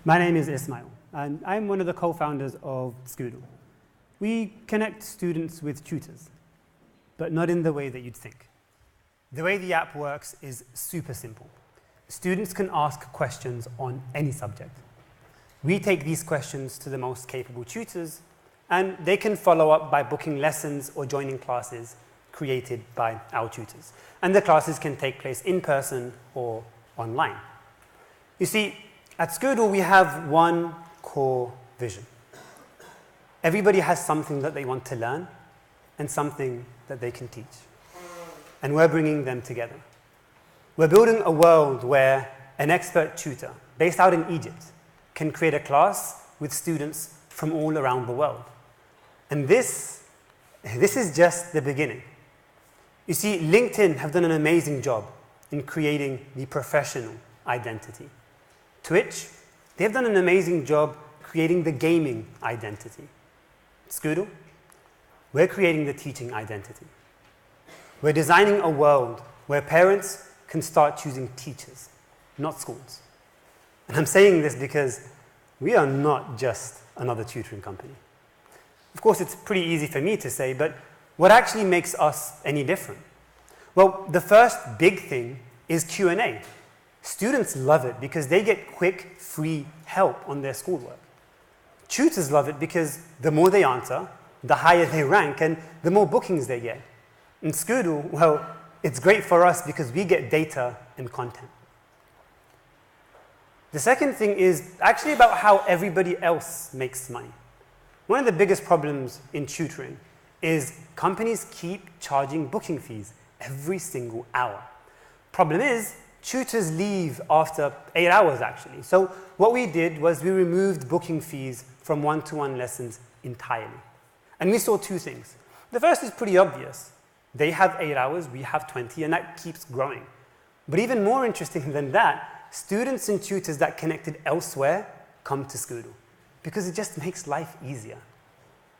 My name is Ismail, and I'm one of the co-founders of Scoodle. We connect students with tutors, but not in the way that you'd think. The way the app works is super simple. Students can ask questions on any subject. We take these questions to the most capable tutors, and they can follow up by booking lessons or joining classes created by our tutors. And the classes can take place in person or online. You see, at Scoodle, we have one core vision. Everybody has something that they want to learn and something that they can teach. And we're bringing them together. We're building a world where an expert tutor based out in Egypt can create a class with students from all around the world. And this is just the beginning. You see, LinkedIn have done an amazing job in creating the professional identity. Twitch, they've done an amazing job creating the gaming identity. Scoodle, we're creating the teaching identity. We're designing a world where parents can start choosing teachers, not schools. And I'm saying this because we are not just another tutoring company. Of course, it's pretty easy for me to say, but what actually makes us any different? Well, the first big thing is Q&A. Students love it because they get quick, free help on their schoolwork. Tutors love it because the more they answer, the higher they rank and the more bookings they get. And Scoodle, well, it's great for us because we get data and content. The second thing is actually about how everybody else makes money. One of the biggest problems in tutoring is companies keep charging booking fees every single hour. Problem is, tutors leave after 8 hours, actually. So what we did was we removed booking fees from one-to-one lessons entirely. And we saw two things. The first is pretty obvious. They have 8 hours, we have 20, and that keeps growing. But even more interesting than that, students and tutors that connected elsewhere come to Scoodle because it just makes life easier.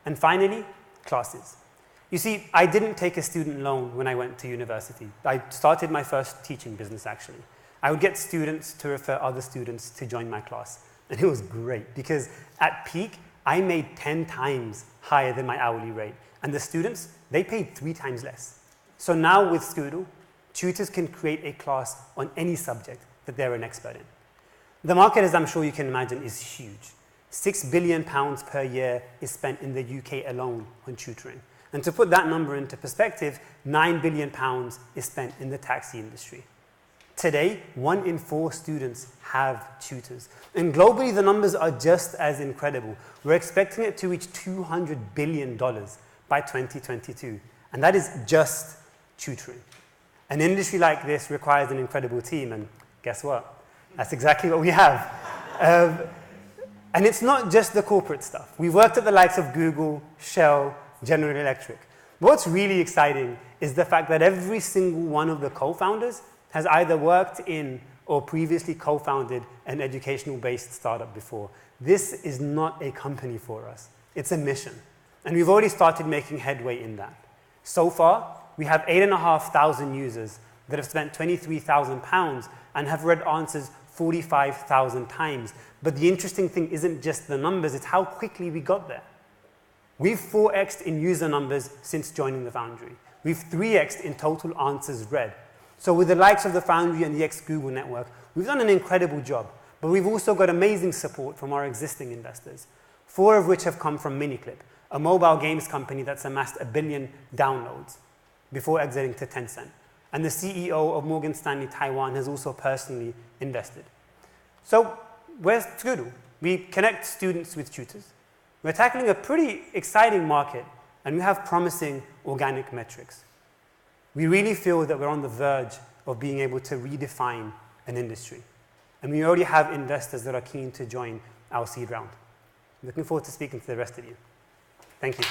And finally, classes. You see, I didn't take a student loan when I went to university. I started my first teaching business, actually. I would get students to refer other students to join my class. And it was great because at peak, I made 10 times higher than my hourly rate. And the students, they paid 3 times less. So now with Scoodle, tutors can create a class on any subject that they're an expert in. The market, as I'm sure you can imagine, is huge. £6 billion per year is spent in the UK alone on tutoring. And to put that number into perspective, £9 billion is spent in the taxi industry. Today, 1 in 4 students have tutors. And globally, the numbers are just as incredible. We're expecting it to reach $200 billion by 2022. And that is just tutoring. An industry like this requires an incredible team. And guess what? That's exactly what we have. And it's not just the corporate stuff. We've worked at the likes of Google, Shell, General Electric. What's really exciting is the fact that every single one of the co-founders has either worked in or previously co-founded an educational-based startup before. This is not a company for us. It's a mission. And we've already started making headway in that. So far, we have 8,500 users that have spent £23,000 and have read answers 45,000 times. But the interesting thing isn't just the numbers, it's how quickly we got there. We've 4x'd in user numbers since joining the Foundry. We've 3x'd in total answers read. So with the likes of the Foundry and the ex-Google network, we've done an incredible job. But we've also got amazing support from our existing investors, 4 of which have come from Miniclip, a mobile games company that's amassed 1 billion downloads before exiting to Tencent. And the CEO of Morgan Stanley Taiwan has also personally invested. So where's Scoodle? We connect students with tutors. We're tackling a pretty exciting market, and we have promising organic metrics. We really feel that we're on the verge of being able to redefine an industry. And we already have investors that are keen to join our seed round. Looking forward to speaking to the rest of you. Thank you.